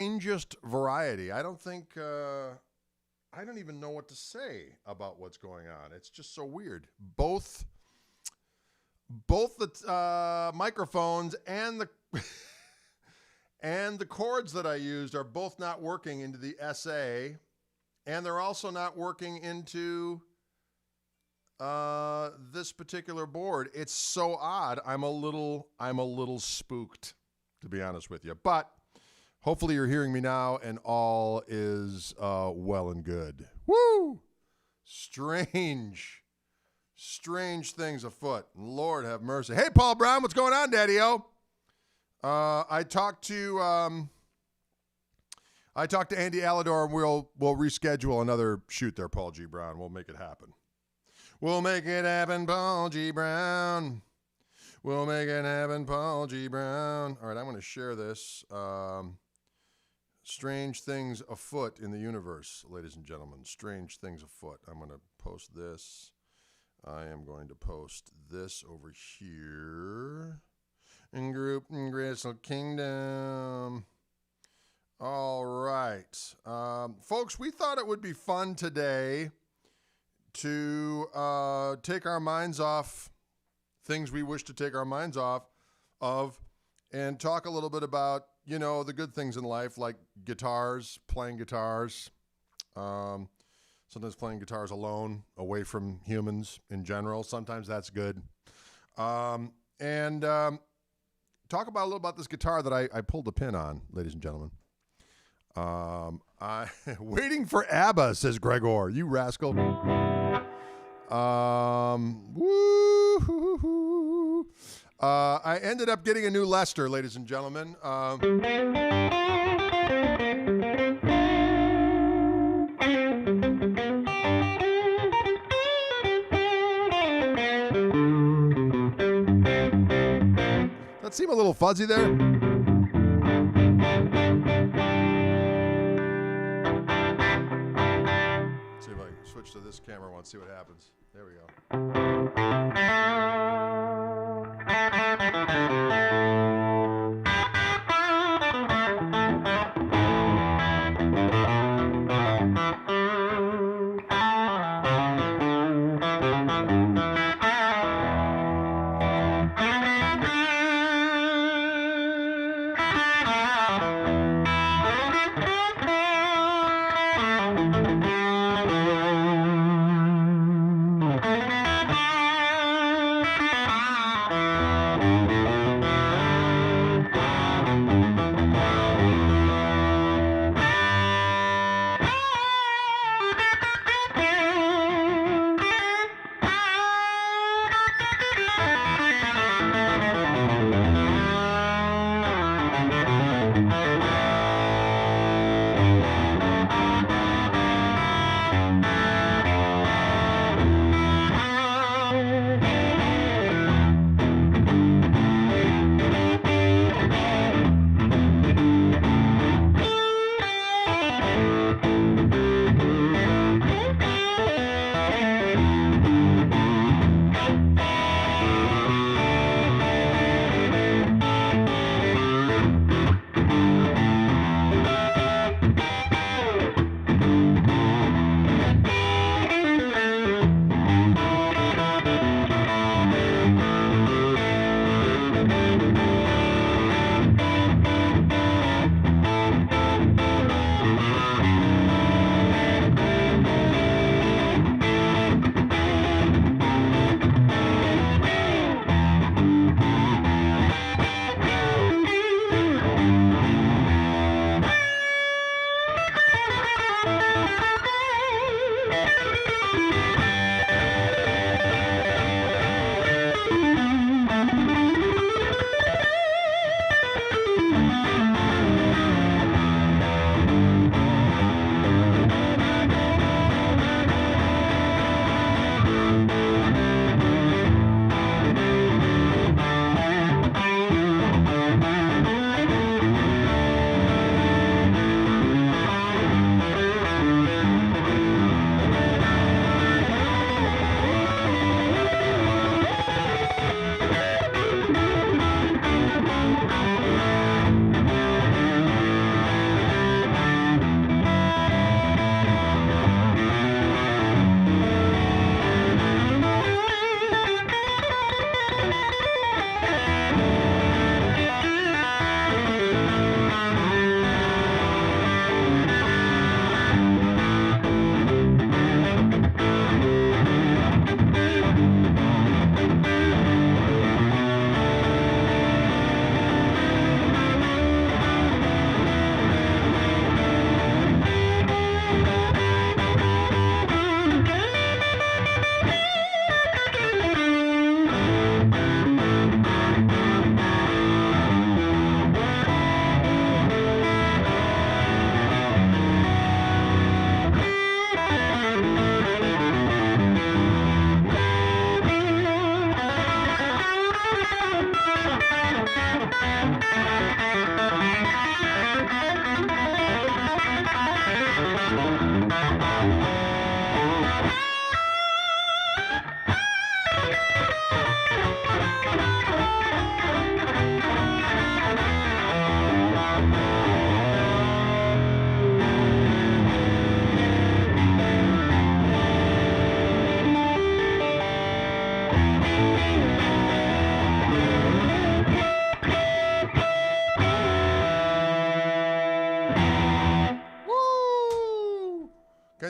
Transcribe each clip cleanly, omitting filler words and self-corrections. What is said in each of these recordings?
strangest variety. I don't think, I don't even know what to say about what's going on. It's just so weird. Both the microphones and the and the cords that I used are both not working into the SA, and they're also not working into this particular board. It's so odd. I'm a little spooked, to be honest with you. But hopefully you're hearing me now, and all is well and good. Woo! Strange things afoot. Lord have mercy. Hey, Paul Brown, what's going on, Daddy-O? I talked to Andy Alador, and we'll reschedule another shoot there, Paul G. Brown. We'll make it happen. We'll make it happen, Paul G. Brown. We'll make it happen, Paul G. Brown. All right, I'm going to share this. Strange things afoot in the universe, ladies and gentlemen. Strange things afoot. I'm going to post this. I am going to post this over here. In Group in Crystal Kingdom. All right. Folks, we thought it would be fun today to take our minds off things we wish to take our minds off of and talk a little bit about, the good things in life, like guitars, playing guitars, sometimes playing guitars alone, away from humans in general. Sometimes that's good. And talk about a little about this guitar that I pulled the pin on, ladies and gentlemen. Waiting for ABBA, says Gregor. You rascal. Woo-hoo-hoo-hoo. I ended up getting a new Lester, ladies and gentlemen. That seem a little fuzzy there? Let's see if I can switch to this camera once, see what happens. There we go.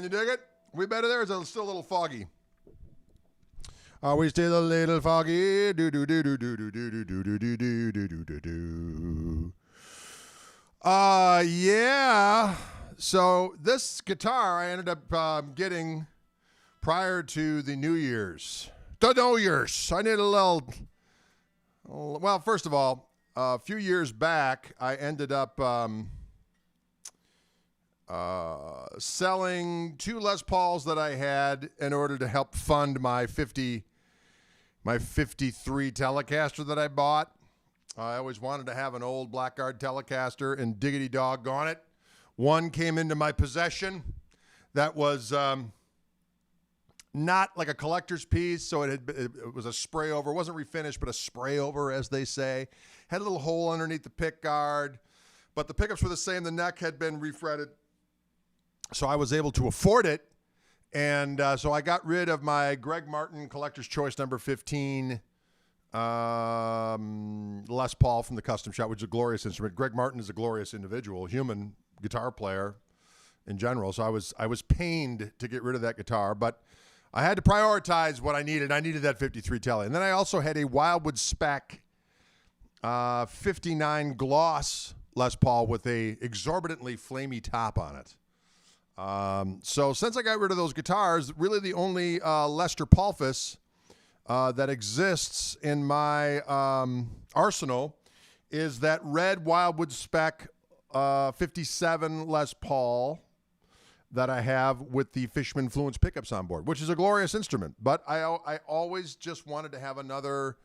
Can you dig it? We better there? Is it still a little foggy? Are we still a little foggy? Do do do do do do do do do do do do do do do. Yeah. So this guitar I ended up getting prior to the New Year's. The New Year's. I need a little. Well, first of all, a few years back, I ended up selling 2 Les Pauls that I had in order to help fund my 53 Telecaster that I bought. I always wanted to have an old Blackguard Telecaster, and diggity doggone it, one came into my possession that was not like a collector's piece, so it was a spray over. It wasn't refinished, but a spray over, as they say. Had a little hole underneath the pick guard, but the pickups were the same. The neck had been refretted, so I was able to afford it. And so I got rid of my Greg Martin Collector's Choice number 15 Les Paul from the Custom Shop, which is a glorious instrument. Greg Martin is a glorious individual, human guitar player in general. So I was pained to get rid of that guitar, but I had to prioritize what I needed. I needed that 53 Tele. And then I also had a Wildwood Spec 59 gloss Les Paul with a exorbitantly flamey top on it. So since I got rid of those guitars, really the only Lester Palfus that exists in my arsenal is that red Wildwood Spec 57 Les Paul that I have with the Fishman Fluence pickups on board, which is a glorious instrument. But I always just wanted to have another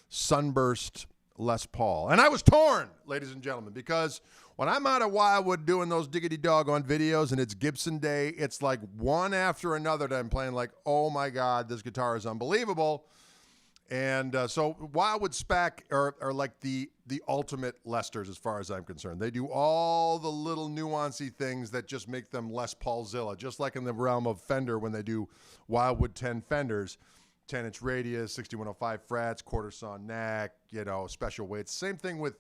Sunburst Les Paul. And I was torn, ladies and gentlemen, because when I'm out of Wildwood doing those diggity doggone videos and it's Gibson Day, it's like one after another that I'm playing like, oh my God, this guitar is unbelievable. And so Wildwood Spec are like the ultimate Lesters as far as I'm concerned. They do all the little nuancy things that just make them Les Paulzilla, just like in the realm of Fender when they do Wildwood 10 Fenders. 10-inch radius, 6105 frets, quarter saw neck, special weights. Same thing with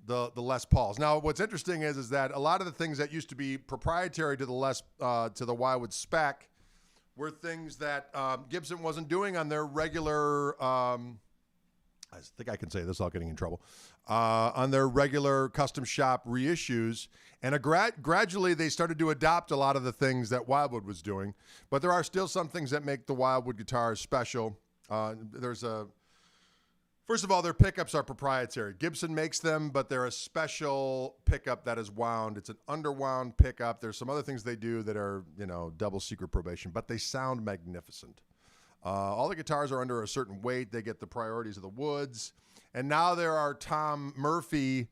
the Les Pauls. Now, what's interesting is that a lot of the things that used to be proprietary to the Wildwood Spec were things that Gibson wasn't doing on their regular. I think I can say this without getting in trouble. On their regular custom shop reissues, and gradually they started to adopt a lot of the things that Wildwood was doing. But there are still some things that make the Wildwood guitars special. First of all, their pickups are proprietary. Gibson makes them, but they're a special pickup that is wound. It's an underwound pickup. There's some other things they do that are, double secret probation, but they sound magnificent. All the guitars are under a certain weight. They get the priorities of the woods. And now there are Tom Murphy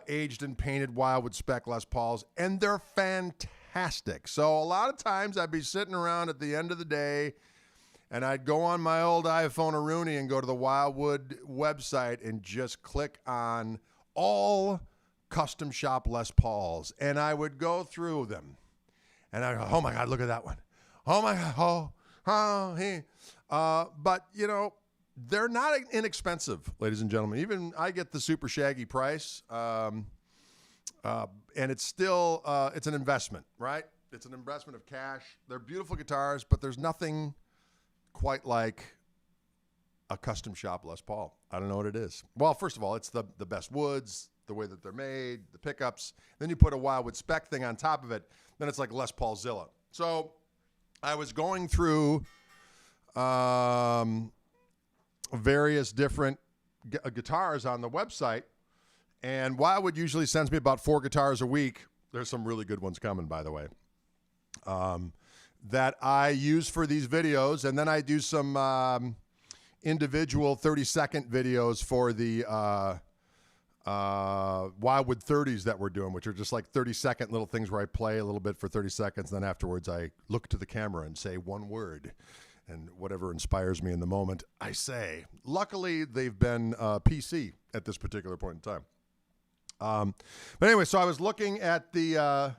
aged and painted Wildwood Spec Les Pauls, and they're fantastic. So a lot of times I'd be sitting around at the end of the day, and I'd go on my old iPhone or Rooney and go to the Wildwood website and just click on all custom shop Les Pauls. And I would go through them. And I go, oh, my God, look at that one. Oh, my God. But, they're not inexpensive, ladies and gentlemen. Even I get the super shaggy price. And it's still, it's an investment, right? It's an investment of cash. They're beautiful guitars, but there's nothing quite like a custom shop Les Paul. I don't know what it is. Well, first of all, it's the best woods, the way that they're made, the pickups. Then you put a Wildwood Spec thing on top of it. Then it's like Les Paulzilla. So I was going through various different guitars on the website, and Wildwood usually sends me about 4 guitars a week. There's some really good ones coming, by the way. That I use for these videos, and then I do some individual 30-second videos for the Wildwood 30s that we're doing, which are just like 30-second little things where I play a little bit for 30 seconds, then afterwards I look to the camera and say one word, and whatever inspires me in the moment, I say. Luckily, they've been PC at this particular point in time. But anyway, so I was looking at the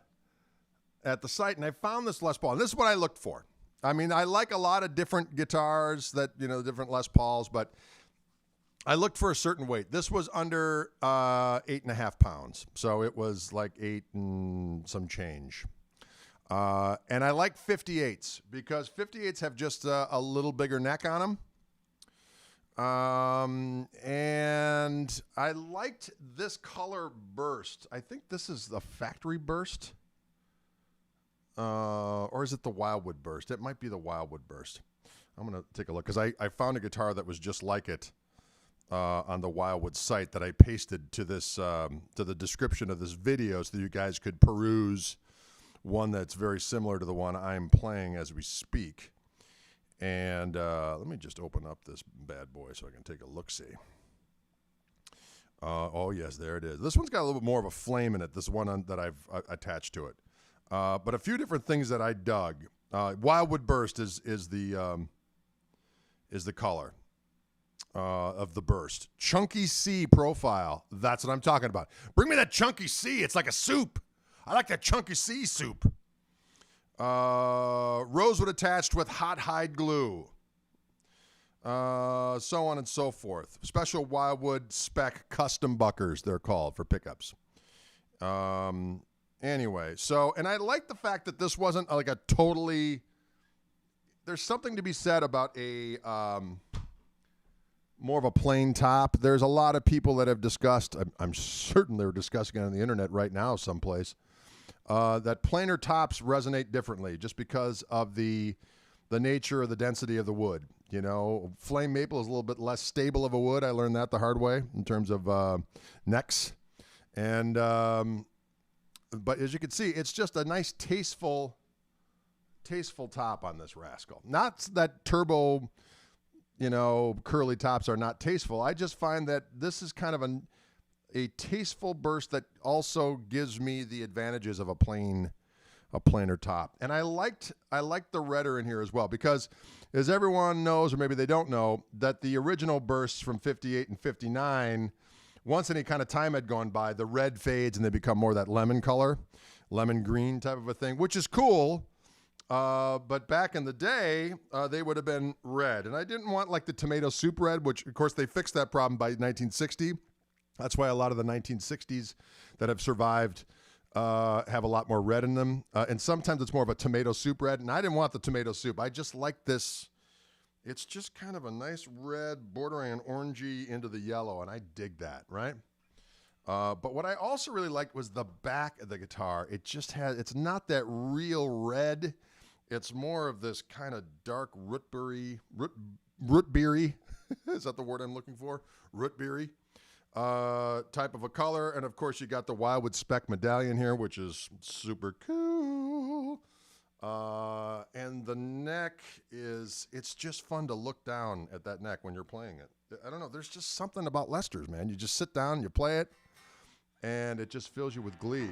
site, and I found this Les Paul. And this is what I looked for. I mean, I like a lot of different guitars that, different Les Pauls, but I looked for a certain weight. This was under 8.5 pounds. So it was like 8 and some change. And I like 58s because 58s have just a little bigger neck on them. And I liked this color burst. I think this is the factory burst. Or is it the Wildwood burst? It might be the Wildwood burst. I'm going to take a look because I found a guitar that was just like it on the Wildwood site that I pasted to this to the description of this video so that you guys could peruse one that's very similar to the one I'm playing as we speak. And let me just open up this bad boy so I can take a look-see. Oh, yes, there it is. This one's got a little bit more of a flame in it, this one that I've attached to it. But a few different things that I dug. Wildwood Burst is the color of the burst. Chunky C profile. That's what I'm talking about. Bring me that chunky C. It's like a soup. I like that chunky C soup. Rosewood attached with hot hide glue. So on and so forth. Special Wildwood spec custom buckers, they're called, for pickups. Anyway, so, and I like the fact that this wasn't like a totally, there's something to be said about a, more of a plain top. There's a lot of people that have discussed, I'm certain they're discussing it on the internet right now someplace, that plainer tops resonate differently just because of the nature or the density of the wood. You know, flame maple is a little bit less stable of a wood. I learned that the hard way in terms of necks. And, but as you can see, it's just a nice, tasteful top on this rascal. Not that turbo, you know, curly tops are not tasteful. I just find that this is kind of a tasteful burst that also gives me the advantages of a plainer top. And I liked the redder in here as well because, as everyone knows, or maybe they don't know, that the original bursts from 58 and 59, once any kind of time had gone by, the red fades and they become more that lemon color, lemon green type of a thing, which is cool. But back in the day, they would have been red. And I didn't want like the tomato soup red, which of course they fixed that problem by 1960. That's why a lot of the 1960s that have survived have a lot more red in them. And sometimes it's more of a tomato soup red. And I didn't want the tomato soup. I just like this. It's just kind of a nice red bordering orangey into the yellow. And I dig that, right? But what I also really liked was the back of the guitar. It just has, it's not that real red. It's more of this kind of dark root beery. Is that the word I'm looking for? Root beery. Type of a color. And of course you got the Wildwood spec medallion here, which is super cool. And the neck it's just fun to look down at that neck when you're playing it. I don't know. There's just something about Lester's, man. You just sit down, you play it, and it just fills you with glee.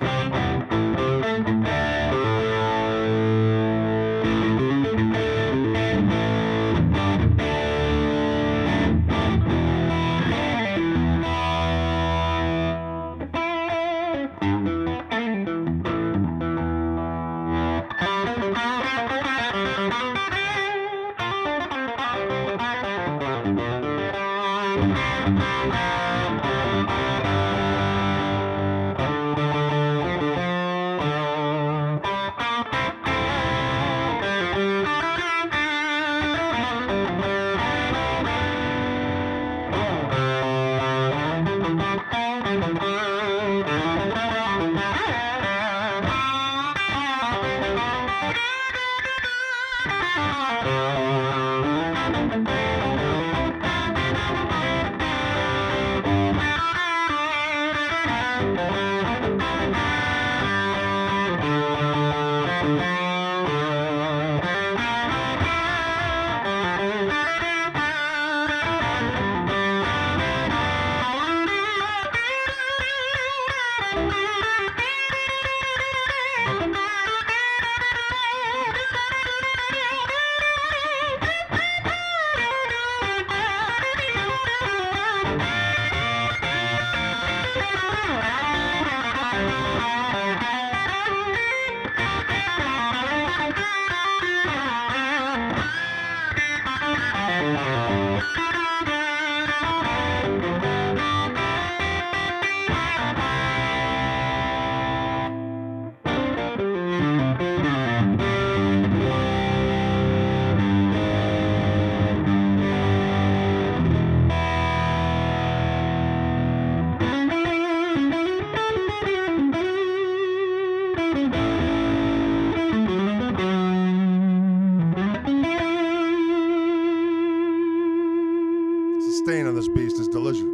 Sustain on this beast is delicious.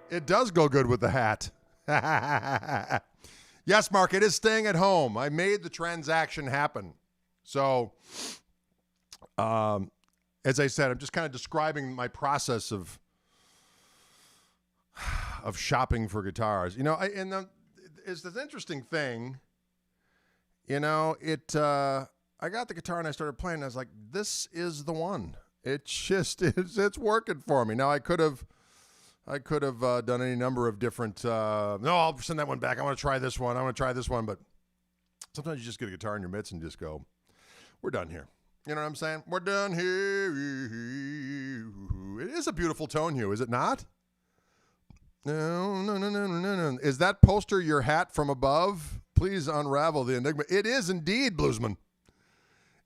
It does go good with the hat. Yes, Mark, it is staying at home. I made the transaction happen. So, as I said, I'm just kind of describing my process of shopping for guitars. You know, it's this interesting thing. You know, I got the guitar and I started playing. And I was like, this is the one. It's working for me. Now I could have done any number of different, no, I'll send that one back. I want to try this one. But sometimes you just get a guitar in your mitts and just go, we're done here. You know what I'm saying? We're done here. It is a beautiful tone, Hugh, is it not? No. Is that poster your hat from above? Please unravel the enigma. It is indeed, Bluesman.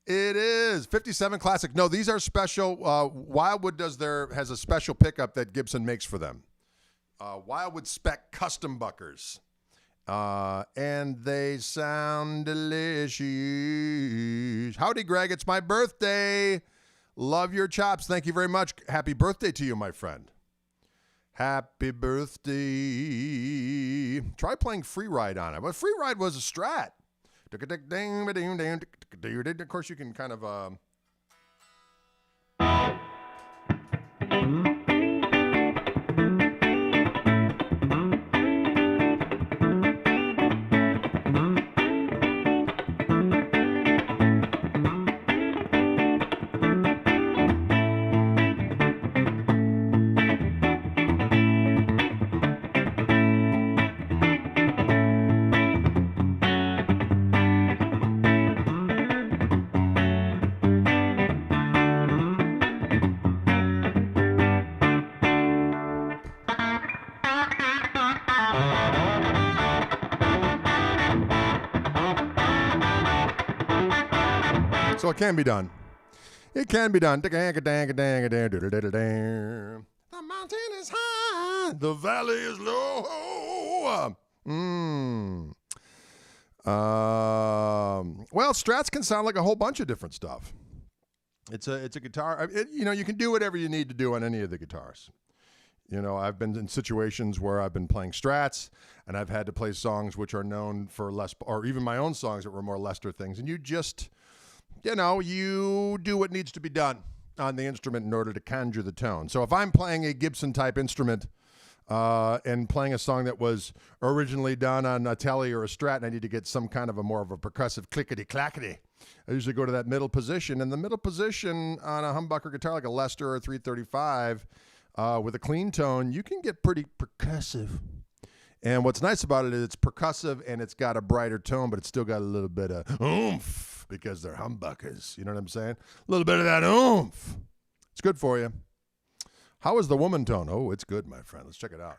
It is 57 classic. No, these are special. Wildwood has a special pickup that Gibson makes for them. Wildwood spec custom buckers, and they sound delicious. Howdy, Greg. It's my birthday. Love your chops. Thank you very much. Happy birthday to you, my friend. Happy birthday. Try playing Free Ride on it. But Free Ride was a Strat. Of course, you can kind of so it can be done. It can be done. The mountain is high, the valley is low. Well, Strats can sound like a whole bunch of different stuff. It's a guitar. You can do whatever you need to do on any of the guitars. You know, I've been in situations where I've been playing Strats, and I've had to play songs which are known for Les, or even my own songs that were more Lester things, and you just, you do what needs to be done on the instrument in order to conjure the tone. So if I'm playing a Gibson-type instrument and playing a song that was originally done on a Tele or a Strat, and I need to get some kind of a more of a percussive clickety-clackety, I usually go to that middle position. And the middle position on a humbucker guitar like a Lester or a 335 with a clean tone, you can get pretty percussive. And what's nice about it is it's percussive and it's got a brighter tone, but it's still got a little bit of oomph because they're humbuckers. You know what I'm saying? A little bit of that oomph. It's good for you. How is the woman tone? Oh, it's good, my friend. Let's check it out.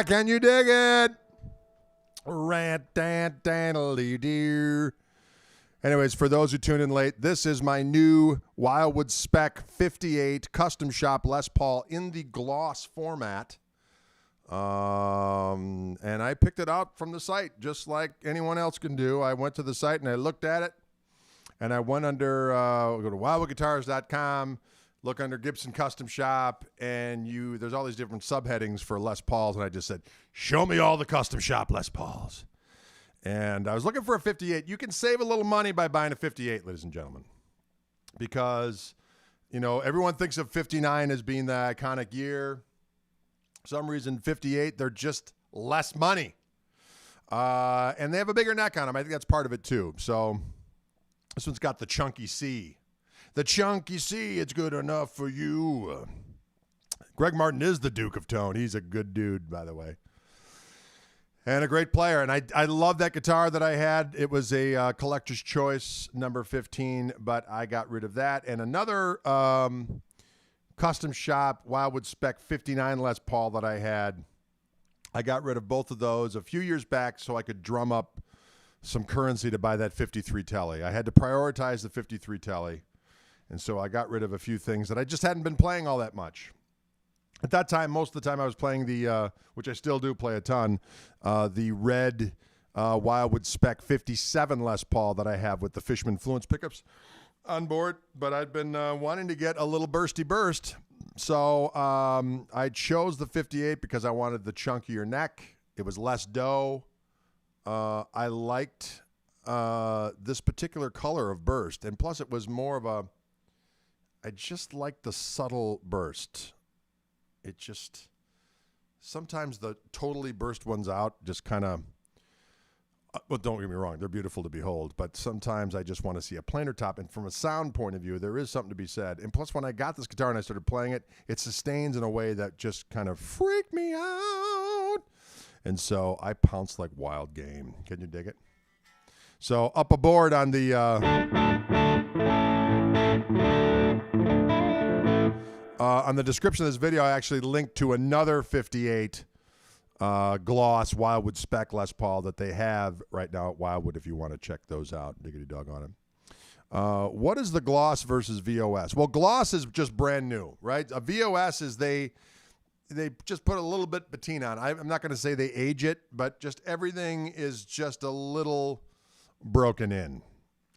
Can you dig it? Rant-dan-dan-a-lee-dee. Anyways, for those who tuned in late, this is my new Wildwood Spec 58 Custom Shop Les Paul in the gloss format. And I picked it out from the site, just like anyone else can do. I went to the site and I looked at it, and I went under, go to wildwoodguitars.com, look under Gibson Custom Shop, and there's all these different subheadings for Les Pauls, and I just said, show me all the Custom Shop Les Pauls. And I was looking for a 58. You can save a little money by buying a 58, ladies and gentlemen, because, everyone thinks of 59 as being the iconic year. For some reason, 58, they're just less money. And they have a bigger neck on them. I think that's part of it, too. So this one's got the chunky C. The chunky C, it's good enough for you. Greg Martin is the Duke of Tone. He's a good dude, by the way. And a great player. And I love that guitar that I had. It was a collector's choice, number 15, but I got rid of that. And another Custom Shop Wildwood Spec 59 Les Paul that I had, I got rid of both of those a few years back so I could drum up some currency to buy that 53 Telly. I had to prioritize the 53 Telly. And so I got rid of a few things that I just hadn't been playing all that much. At that time, most of the time I was playing the, which I still do play a ton, the red Wildwood Spec 57 Les Paul that I have with the Fishman Fluence pickups on board. But I'd been wanting to get a little bursty burst. So I chose the 58 because I wanted the chunkier neck. It was less dough. I liked this particular color of burst. And plus it was more of a, I just liked the subtle burst. It just, sometimes the totally burst ones out just kind of, well, don't get me wrong, they're beautiful to behold, but sometimes I just want to see a plainer top. And from a sound point of view, there is something to be said. And plus, when I got this guitar and I started playing it, it sustains in a way that just kind of freaked me out. And so I pounced like wild game. Can you dig it? So up aboard on the... on the description of this video, I actually linked to another 58 gloss Wildwood Spec Les Paul that they have right now at Wildwood if you want to check those out. Diggity dog on them. What is the gloss versus VOS? Well, gloss is just brand new, right? A VOS is they just put a little bit patina on. I'm not going to say they age it, but just everything is just a little broken in.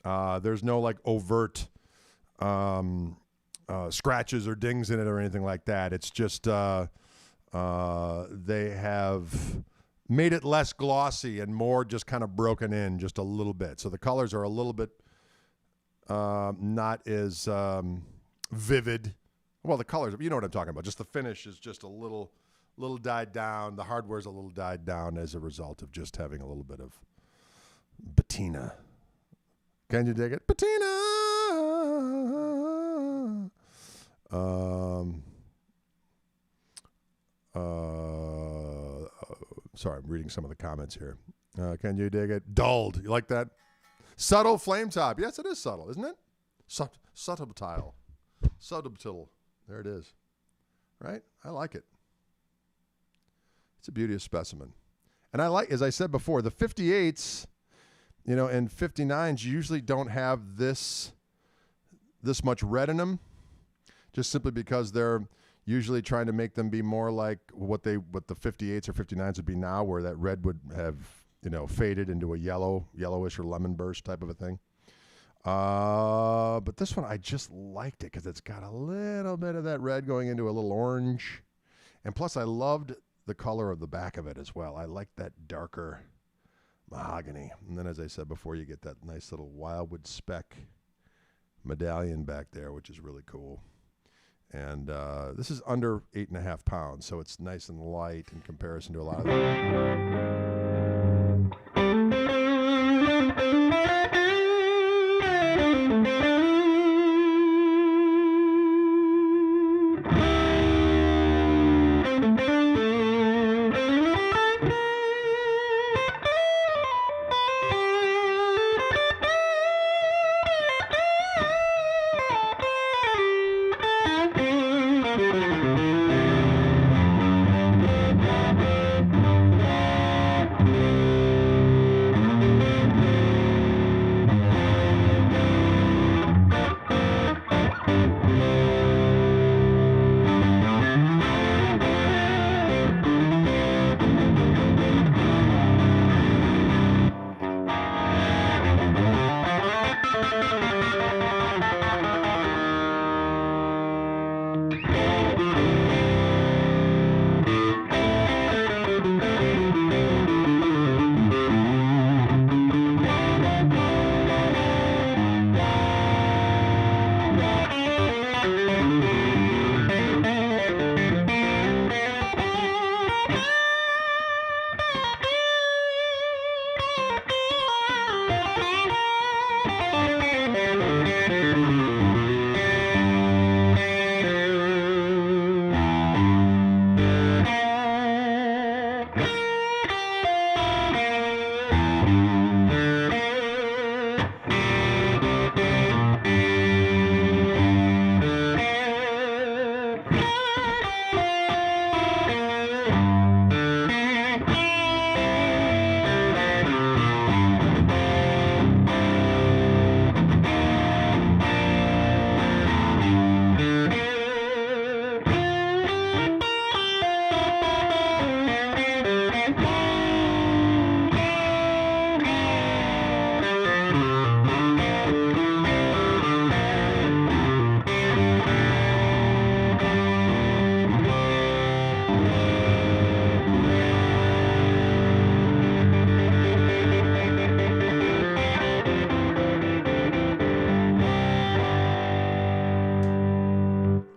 There's no like overt scratches or dings in it or anything like that. It's just they have made it less glossy and more just kind of broken in just a little bit. So the colors are a little bit not as vivid. Well, the colors, you know what I'm talking about. Just the finish is just a little died down. The hardware's a little died down as a result of just having a little bit of patina. Can you dig it? Patina! Sorry, I'm reading some of the comments here. Can you dig it? Dulled. You like that? Subtle flame top. Yes, it is subtle, isn't it? Subtle. There it is. Right? I like it. It's a beauteous specimen. And I like, as I said before, the 58s, and 59s usually don't have this much red in them, just simply because they're usually trying to make them be more like what the 58s or 59s would be now, where that red would have, faded into a yellowish or lemon burst type of a thing. But this one, I just liked it because it's got a little bit of that red going into a little orange. And plus, I loved the color of the back of it as well. I like that darker mahogany. And then, as I said before, you get that nice little Wildwood Spec medallion back there, which is really cool. And this is under 8.5 pounds, so it's nice and light in comparison to a lot of them.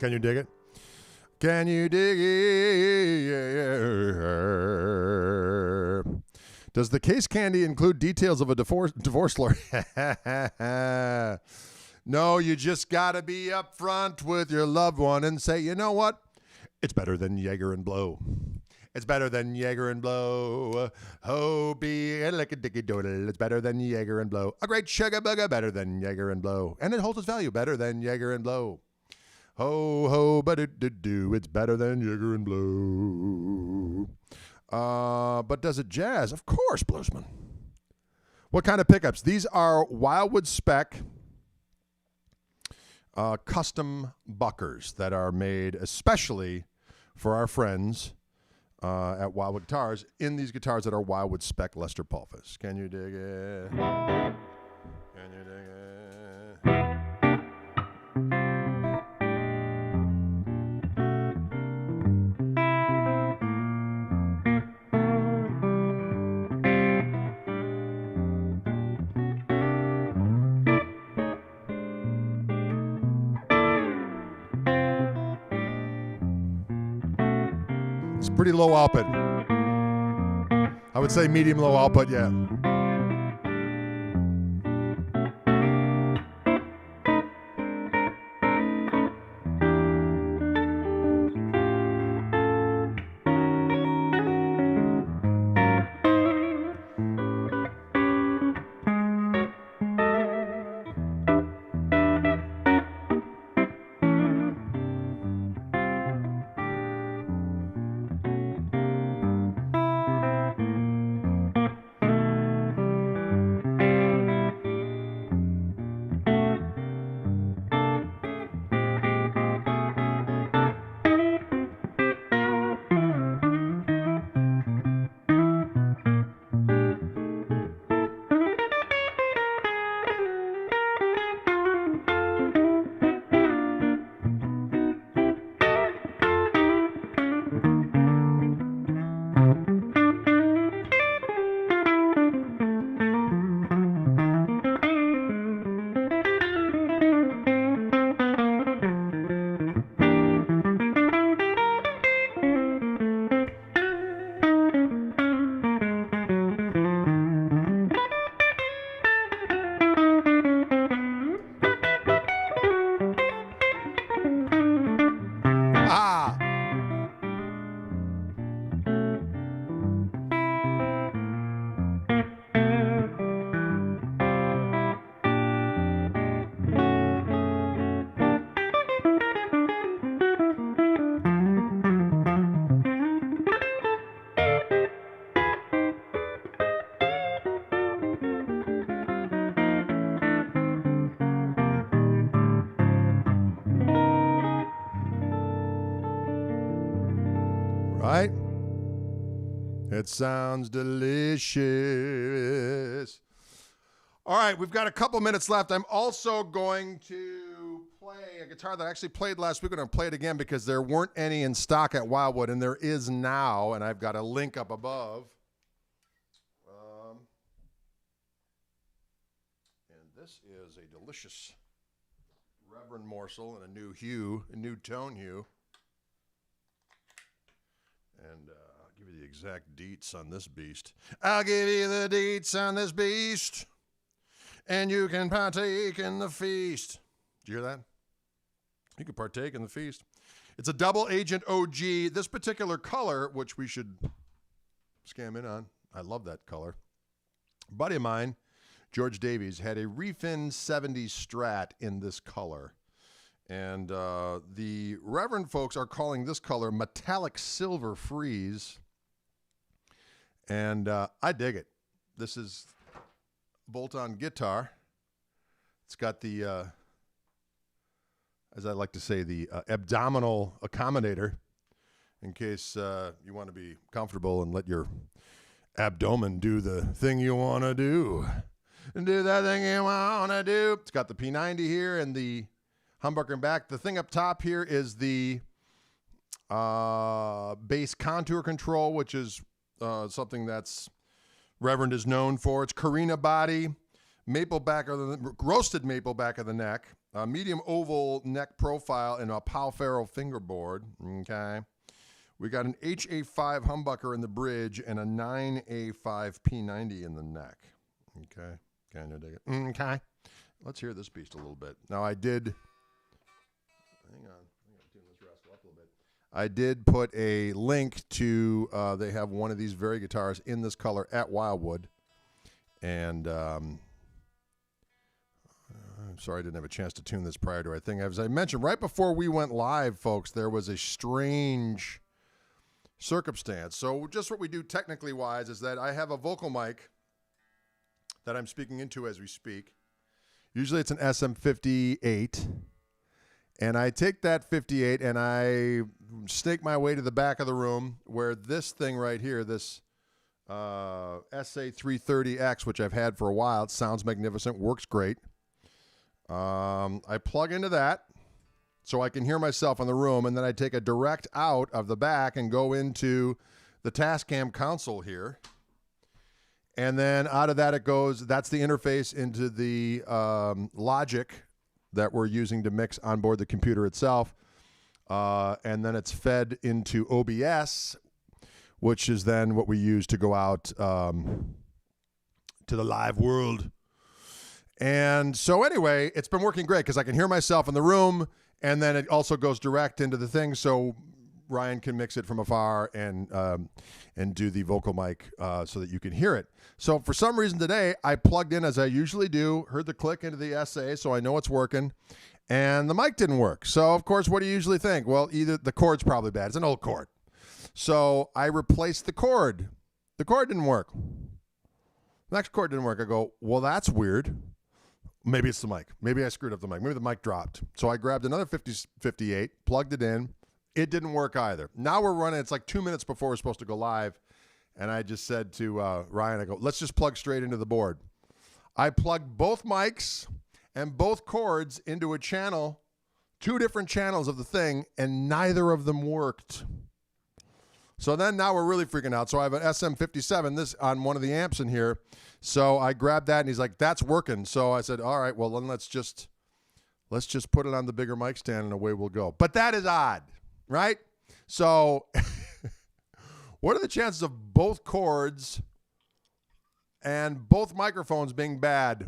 Can you dig it? Can you dig it? Does the case candy include details of a divorce lawyer? No, you just got to be upfront with your loved one and say, you know what? It's better than Jaeger and Blow. It's better than Jaeger and Blow. Oh, be like a dicky doodle. It's better than Jaeger and Blow. A great sugar bugger, better than Jaeger and Blow. And it holds its value, better than Jaeger and Blow. Ho, ho, but it do. It's better than Jaeger and Blow. But does it jazz? Of course, Bluesman. What kind of pickups? These are Wildwood spec custom buckers that are made especially for our friends at Wildwood Guitars in these guitars that are Wildwood spec Lester Pulvis. Can you dig it? Can you dig it? Pretty low output. I would say medium low output, yeah. Right? It sounds delicious. All right, we've got a couple minutes left. I'm also going to play a guitar that I actually played last week. I'm going to play it again because there weren't any in stock at Wildwood, and there is now, and I've got a link up above. And this is a delicious Reverend morsel in a new hue, a new tone hue. And I'll give you the exact deets on this beast. I'll give you the deets on this beast, and you can partake in the feast. Did you hear that? You can partake in the feast. It's a double agent OG. This particular color, which we should scam in on. I love that color. A buddy of mine, George Davies, had a Refin 70s Strat in this color. And the Reverend folks are calling this color Metallic Silver Freeze. And I dig it. This is bolt-on guitar. It's got the, as I like to say, the abdominal accommodator in case you want to be comfortable and let your abdomen do the thing you want to do. And do that thing you want to do. It's got the P90 here and the humbucker in back. The thing up top here is the bass contour control, which is something that's Reverend is known for. It's Carina body, maple back of the roasted maple back of the neck, a medium oval neck profile, and a Palfaro fingerboard. Okay. We got an HA5 humbucker in the bridge and a 9A5 P90 in the neck. Okay. Kind of dig it. Okay. Let's hear this beast a little bit. Now, I did. Hang on. I'm going to tune this rascal up a little bit. I did put a link to, they have one of these very guitars in this color at Wildwood. And I'm sorry I didn't have a chance to tune this prior to our thing. As I mentioned, right before we went live, folks, there was a strange circumstance. So just what we do technically wise is that I have a vocal mic that I'm speaking into as we speak. Usually it's an SM58. And I take that 58 and I snake my way to the back of the room where this thing right here, this SA330X, which I've had for a while, it sounds magnificent, works great. I plug into that so I can hear myself in the room, and then I take a direct out of the back and go into the Tascam console here. And then out of that it goes, that's the interface into the Logic that we're using to mix on board the computer itself. And then it's fed into OBS, which is then what we use to go out to the live world. And so anyway, it's been working great because I can hear myself in the room, and then it also goes direct into the thing, so Ryan can mix it from afar and do the vocal mic so that you can hear it. So for some reason today, I plugged in as I usually do, heard the click into the SA, so I know it's working, and the mic didn't work. So of course, what do you usually think? Well, either the cord's probably bad. It's an old cord. So I replaced the cord. The cord didn't work. The next cord didn't work. I go, well, that's weird. Maybe it's the mic. Maybe I screwed up the mic. Maybe the mic dropped. So I grabbed another 58, plugged it in. It didn't work either. Now we're running. It's like 2 minutes before we're supposed to go live. And I just said to Ryan, I go, let's just plug straight into the board. I plugged both mics and both cords into a channel, 2 different channels of the thing, and neither of them worked. So then now we're really freaking out. So I have an SM57 this on one of the amps in here. So I grabbed that, and he's like, that's working. So I said, all right, well, then let's just put it on the bigger mic stand, and away we'll go. But that is odd, right? So what are the chances of both cords and both microphones being bad?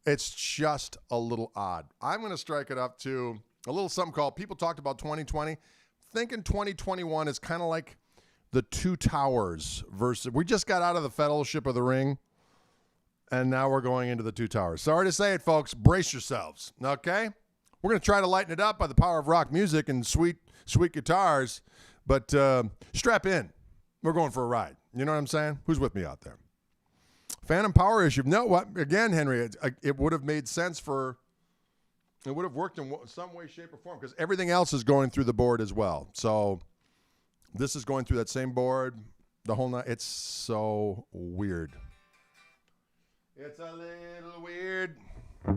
It's just a little odd. I'm going to strike it up to a little something called, people talked about 2020. Thinking 2021 is kind of like the Two Towers versus, we just got out of the Fellowship of the Ring, and now we're going into the Two Towers. Sorry to say it, folks. Brace yourselves, okay? We're going to try to lighten it up by the power of rock music and sweet guitars, but strap in. We're going for a ride. You know what I'm saying? Who's with me out there? Phantom power issue. No, what? Again, Henry, it would have made sense for, it would have worked in some way, shape, or form because everything else is going through the board as well. So this is going through that same board, the whole night. It's so weird. It's a little weird. All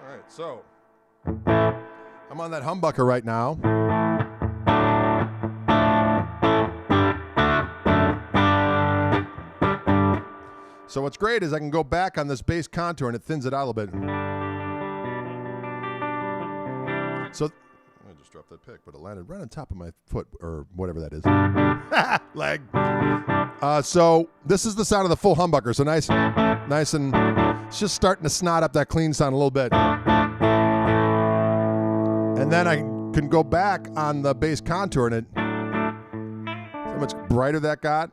right, so I'm on that humbucker right now. So what's great is I can go back on this bass contour and it thins it out a little bit. So I just dropped that pick, but it landed right on top of my foot or whatever that is. Leg. So this is the sound of the full humbucker. So nice and it's just starting to snot up that clean sound a little bit. And then I can go back on the bass contour and see how much brighter that got.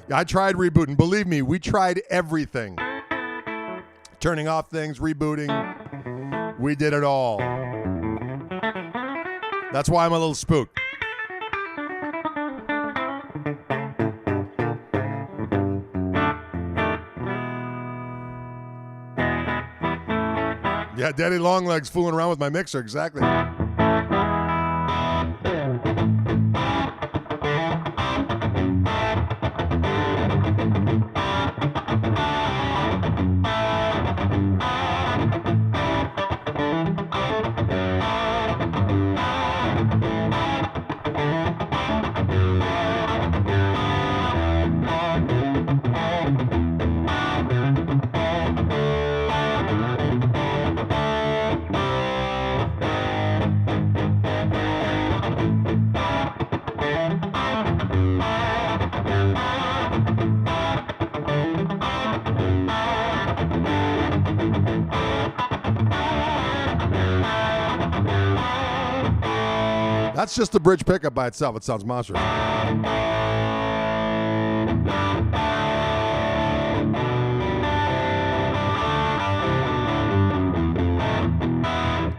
I tried rebooting. Believe me, we tried everything. Turning off things, rebooting. We did it all. That's why I'm a little spooked. Yeah, Daddy Longlegs fooling around with my mixer, exactly. That's just the bridge pickup by itself. It sounds monstrous.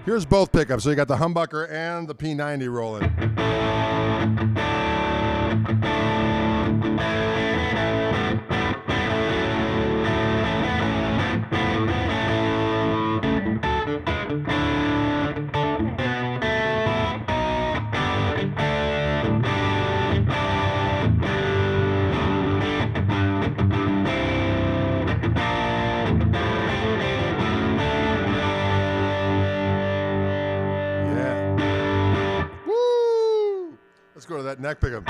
Here's both pickups. So you got the humbucker and the P90 rolling. Let's go to that neck pickup.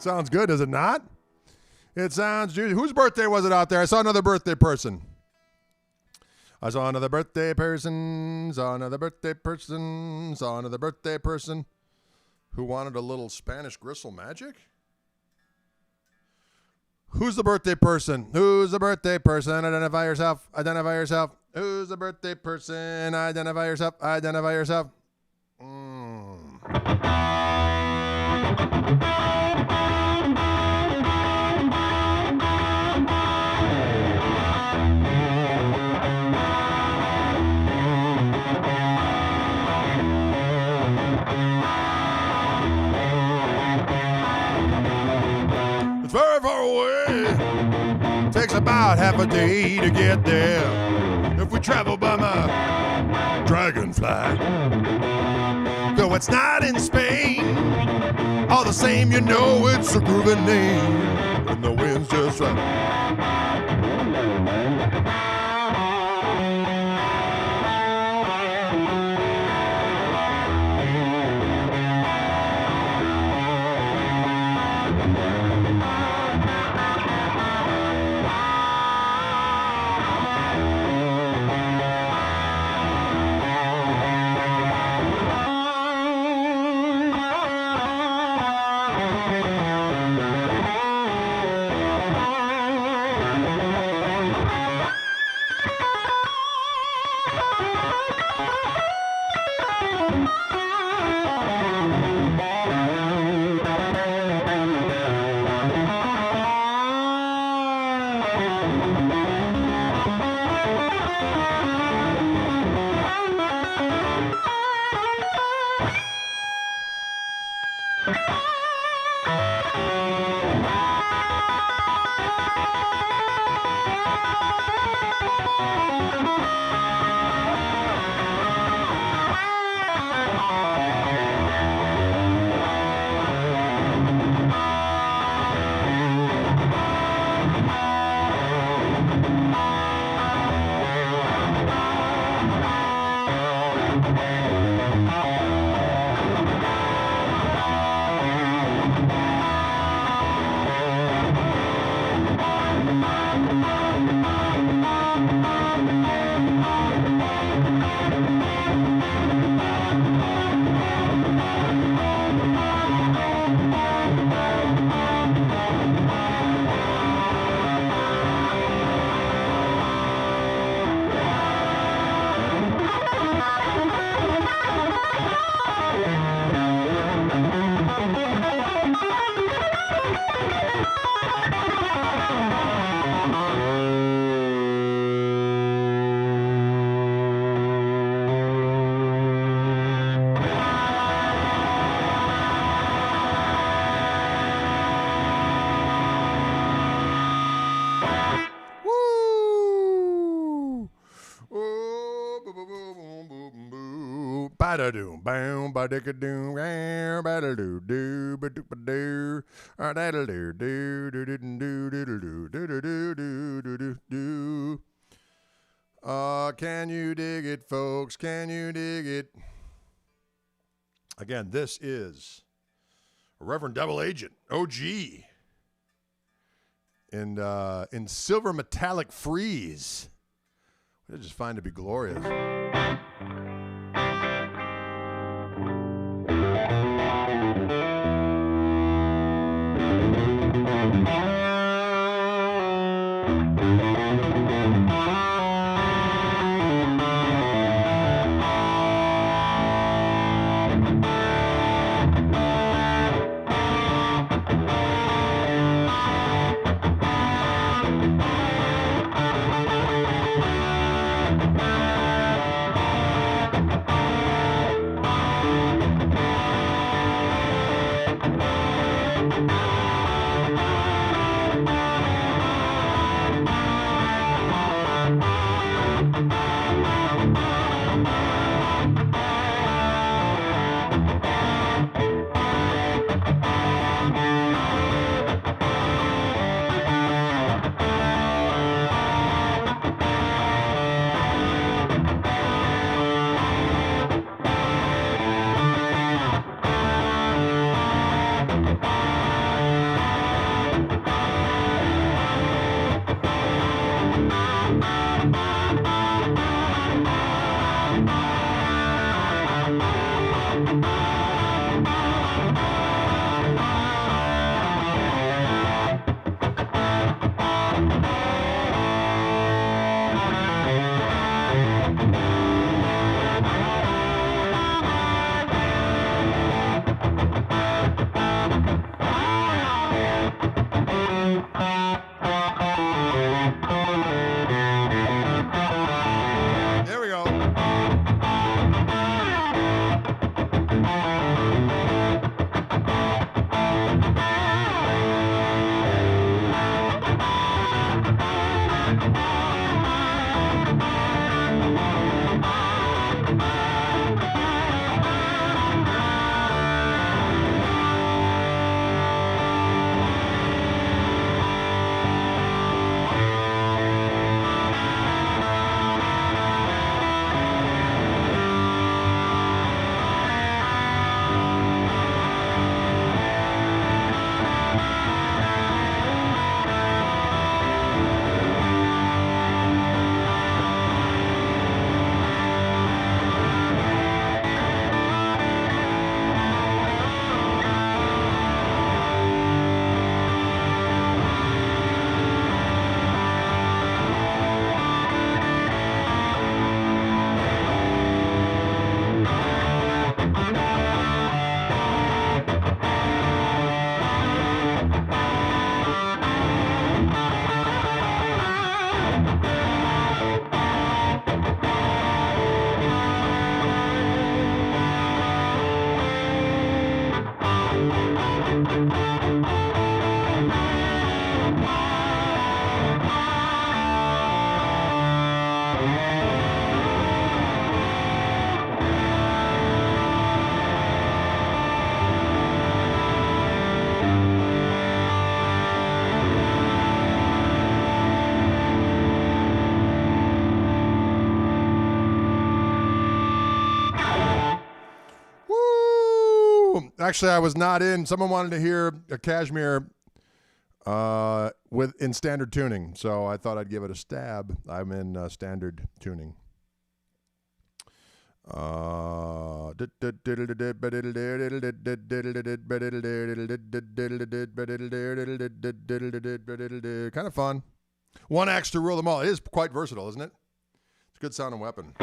Sounds good, does it not? It sounds juicy. Whose birthday was it out there? I saw another birthday person. I saw another birthday person. Saw another birthday person. Saw another birthday person who wanted a little Spanish gristle magic. Who's the birthday person? Who's the birthday person? Identify yourself. Identify yourself. Who's the birthday person? Identify yourself. Identify yourself. It's very far away. Takes about half a day to get there. If we travel by my dragonfly. Though it's not in Spain, all the same, you know it's a groovy name. And the wind's just right. Ba-da-doo, boom, ba-dick-a-doo, ba-da-doo, doo, ba-doo, da-da-doo, doo, doo-doo-doo, doo-doo-doo, doo-doo-doo, doo-doo-doo. Can you dig it, folks? Can you dig it? Again, this is Reverend Double Agent, OG, in silver metallic frieze. I just find it to be glorious. Actually, I was not in. Someone wanted to hear a Cashmere in standard tuning, so I thought I'd give it a stab. I'm in standard tuning. Kind of fun. One axe to rule them all. It is quite versatile, isn't it? It's a good sounding weapon.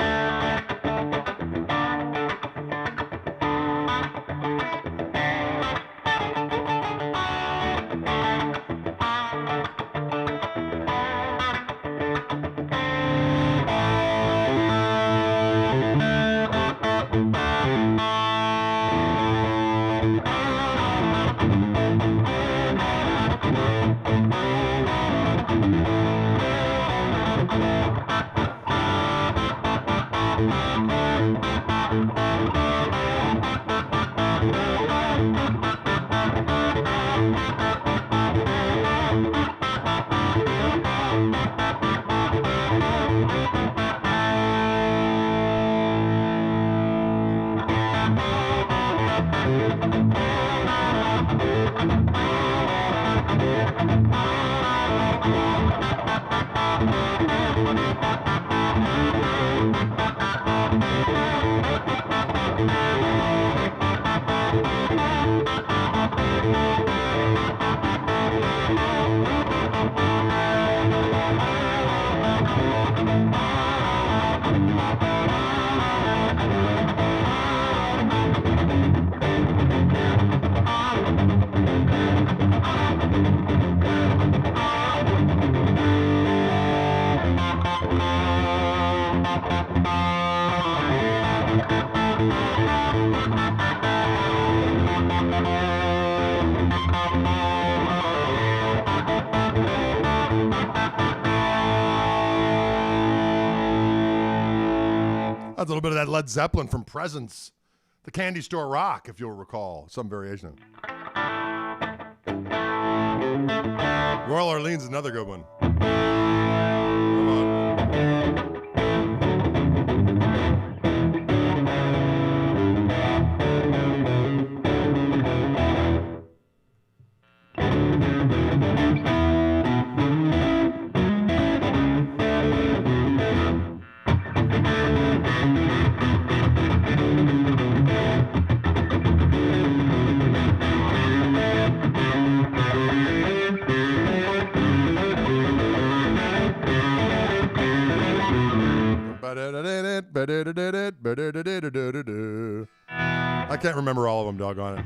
That's a little bit of that Led Zeppelin from Presence, the Candy Store Rock, if you'll recall, some variation. Royal Orleans is another good one. I can't remember all of them, doggone it.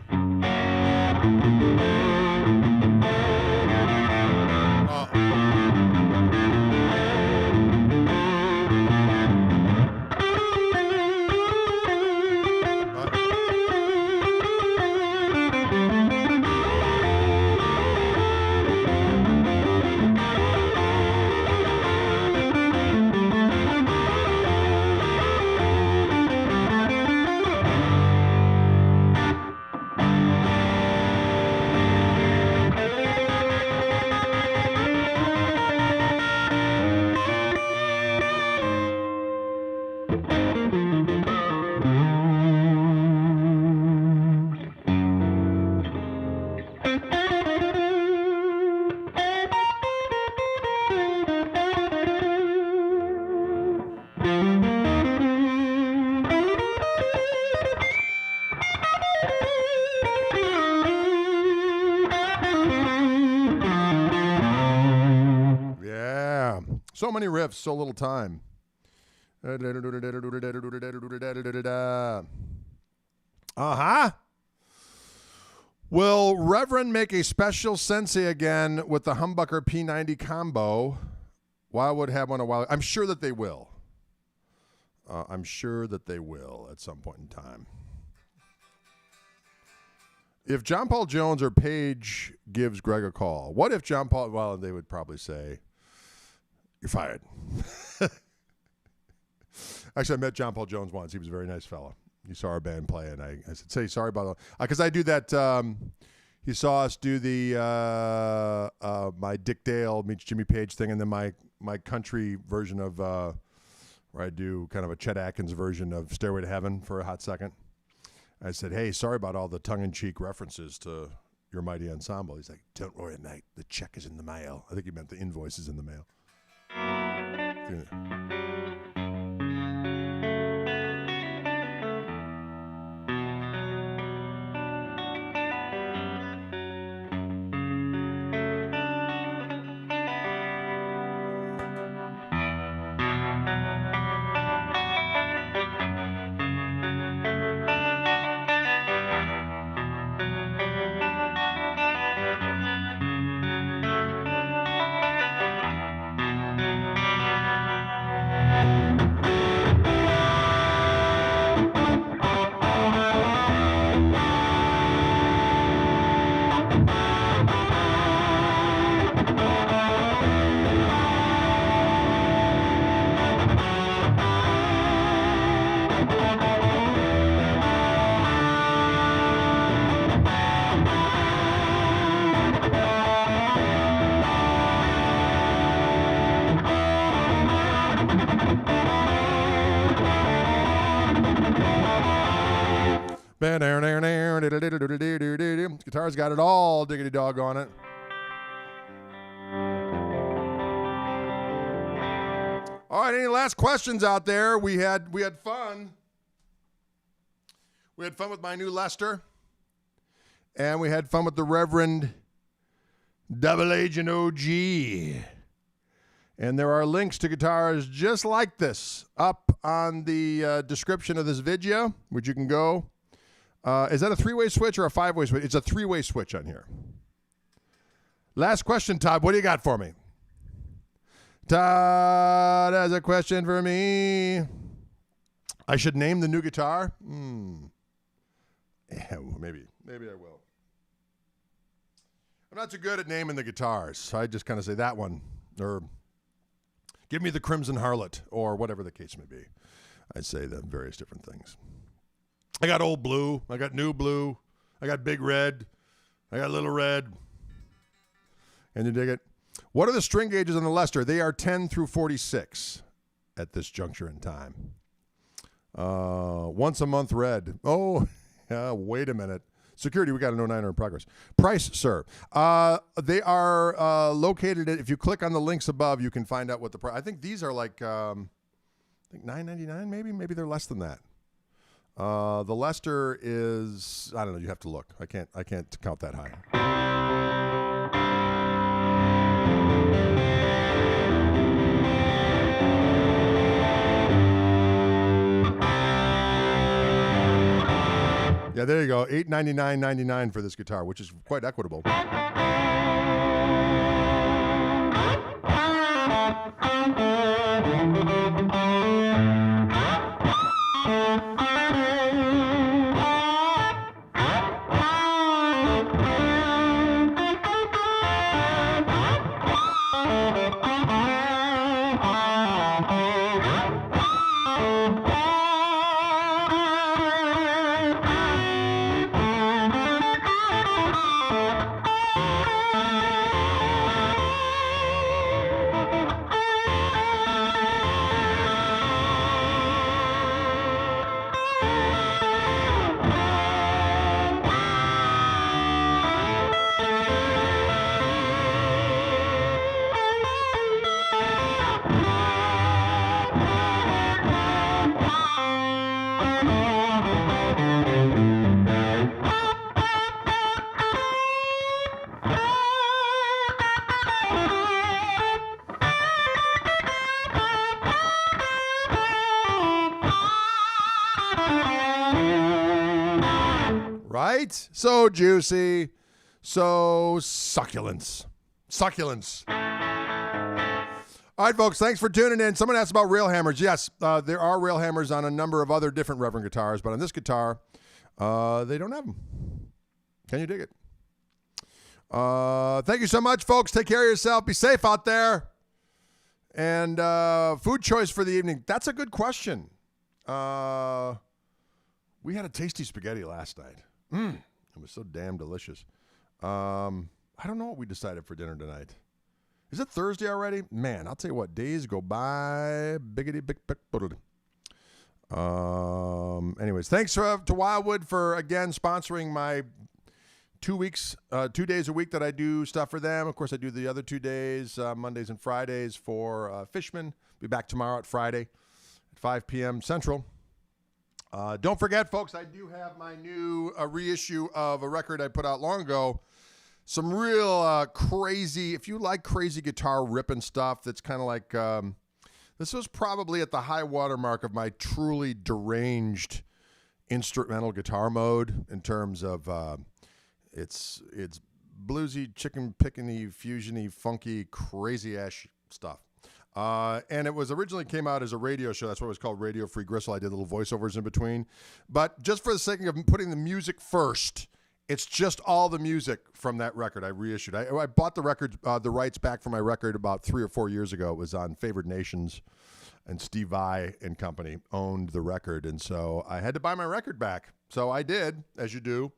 So many riffs, so little time. Will Reverend make a special sensei again with the humbucker P90 combo? Wildwood have one a while. I'm sure that they will. I'm sure that they will at some point in time. If John Paul Jones or Page gives Greg a call, what if John Paul, well, they would probably say, you're fired. Actually, I met John Paul Jones once. He was a very nice fellow. He saw our band play, and I said, say sorry about that. Because I do that. He saw us do the my Dick Dale meets Jimmy Page thing, and then my country version of where I do kind of a Chet Atkins version of Stairway to Heaven for a hot second. I said, hey, sorry about all the tongue-in-cheek references to your mighty ensemble. He's like, don't worry, mate. The check is in the mail. I think he meant the invoice is in the mail. Guitar's got it all, diggity dog on it. All right, any last questions out there? We had fun. We had fun with my new Lester, and we had fun with the Reverend Double Agent OG. And there are links to guitars just like this up on the description of this video, which you can go. Is that a 3-way switch or a 5-way switch? It's a 3-way switch on here. Last question, Todd. What do you got for me? Todd has a question for me. I should name the new guitar? Yeah, well, maybe I will. I'm not too good at naming the guitars, so I just kind of say that one, or give me the Crimson Harlot, or whatever the case may be. I'd say the various different things. I got old blue. I got new blue. I got big red. I got little red. Can you dig it? What are the string gauges on the Lester? They are 10 through 46 at this juncture in time. Once a month red. Oh, yeah, wait a minute. Security, we got a 09 in progress. Price, sir. They are located at, if you click on the links above, you can find out what the price. I think these are like I think $9.99 maybe. Maybe they're less than that. The Lester is, I don't know, you have to look. I can't count that high. Yeah, there you go. $899.99 for this guitar, which is quite equitable. Right? So juicy. So succulence. Succulence. All right, folks, thanks for tuning in. Someone asked about rail hammers. Yes, there are rail hammers on a number of other different Reverend guitars, but on this guitar, they don't have them. Can you dig it? Thank you so much, folks. Take care of yourself. Be safe out there. And food choice for the evening. That's a good question. We had a tasty spaghetti last night. It was so damn delicious. I don't know what we decided for dinner tonight. Is it Thursday already? Man, I'll tell you what, days go by. Biggity, big, big, Anyways, thanks to Wildwood for, again, sponsoring my 2 days a week that I do stuff for them. Of course, I do the other 2 days, Mondays and Fridays for Fishman. Be back tomorrow at Friday at 5 p.m. Central. Don't forget, folks, I do have my new reissue of a record I put out long ago. Some real crazy, if you like crazy guitar ripping stuff, that's kind of like, this was probably at the high water mark of my truly deranged instrumental guitar mode in terms of it's bluesy, chicken picking-y, fusion-y, funky, crazy-ass stuff. And it was originally came out as a radio show. That's why it was called Radio Free Gristle. I did little voiceovers in between. But just for the sake of putting the music first, it's just all the music from that record I reissued. I bought the record, the rights back for my record about 3 or 4 years ago. It was on Favored Nations, and Steve Vai and company owned the record. And so I had to buy my record back. So I did, as you do.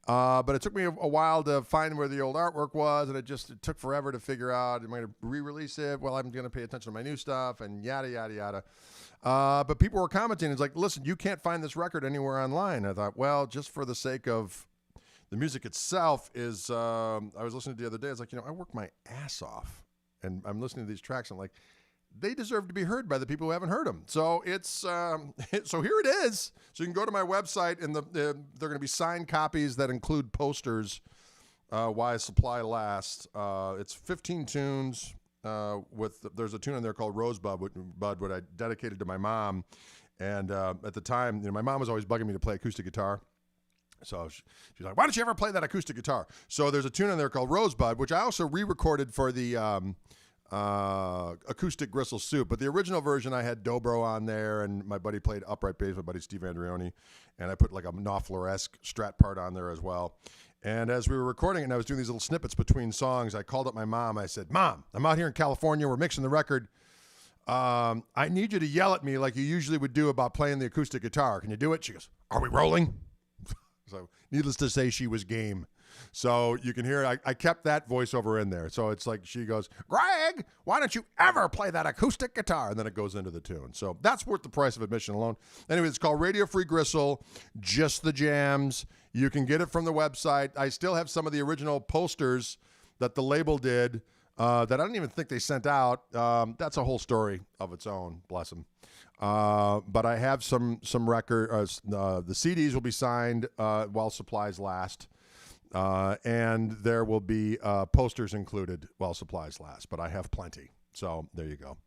But it took me a while to find where the old artwork was, and it took forever to figure out, am I going to re-release it? Well, I'm going to pay attention to my new stuff, and yada, yada, yada. But people were commenting. It's like, listen, you can't find this record anywhere online. I thought, well, just for the sake of the music itself is, I was listening to the other day. I was like, I worked my ass off, and I'm listening to these tracks. I'm like, they deserve to be heard by the people who haven't heard them. So it's so here it is. So you can go to my website, and they're going to be signed copies that include posters. Why Supply Lasts. It's 15 tunes. There's a tune on there called Rosebud, what I dedicated to my mom. And at the time, my mom was always bugging me to play acoustic guitar. So she's like, why don't you ever play that acoustic guitar? So there's a tune on there called Rosebud, which I also re-recorded for the acoustic Gristle Soup. But the original version, I had dobro on there, and my buddy played upright bass, my buddy Steve Andreoni. And I put like a Knopfler-esque Strat part on there as well. And as we were recording it, and I was doing these little snippets between songs, I called up my mom. I said, Mom, I'm out here in California. We're mixing the record. I need you to yell at me like you usually would do about playing the acoustic guitar. Can you do it? She goes, are we rolling? So needless to say, she was game. So you can hear I kept that voiceover in there. So it's like she goes, Greg, why don't you ever play that acoustic guitar? And then it goes into the tune. So that's worth the price of admission alone. Anyway, it's called Radio Free Gristle, just the jams. You can get it from the website. I still have some of the original posters that the label did that I don't even think they sent out. That's a whole story of its own, bless them. But I have some records. The CDs will be signed while supplies last. And there will be posters included while supplies last. But I have plenty. So there you go.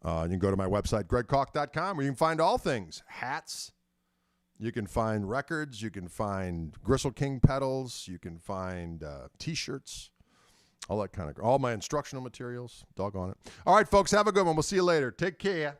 You can go to my website, gregkoch.com, where you can find all things. Hats. You can find records. You can find Gristle King pedals. You can find T-shirts. All that kind of, all my instructional materials. Doggone it. All right, folks, have a good one. We'll see you later. Take care.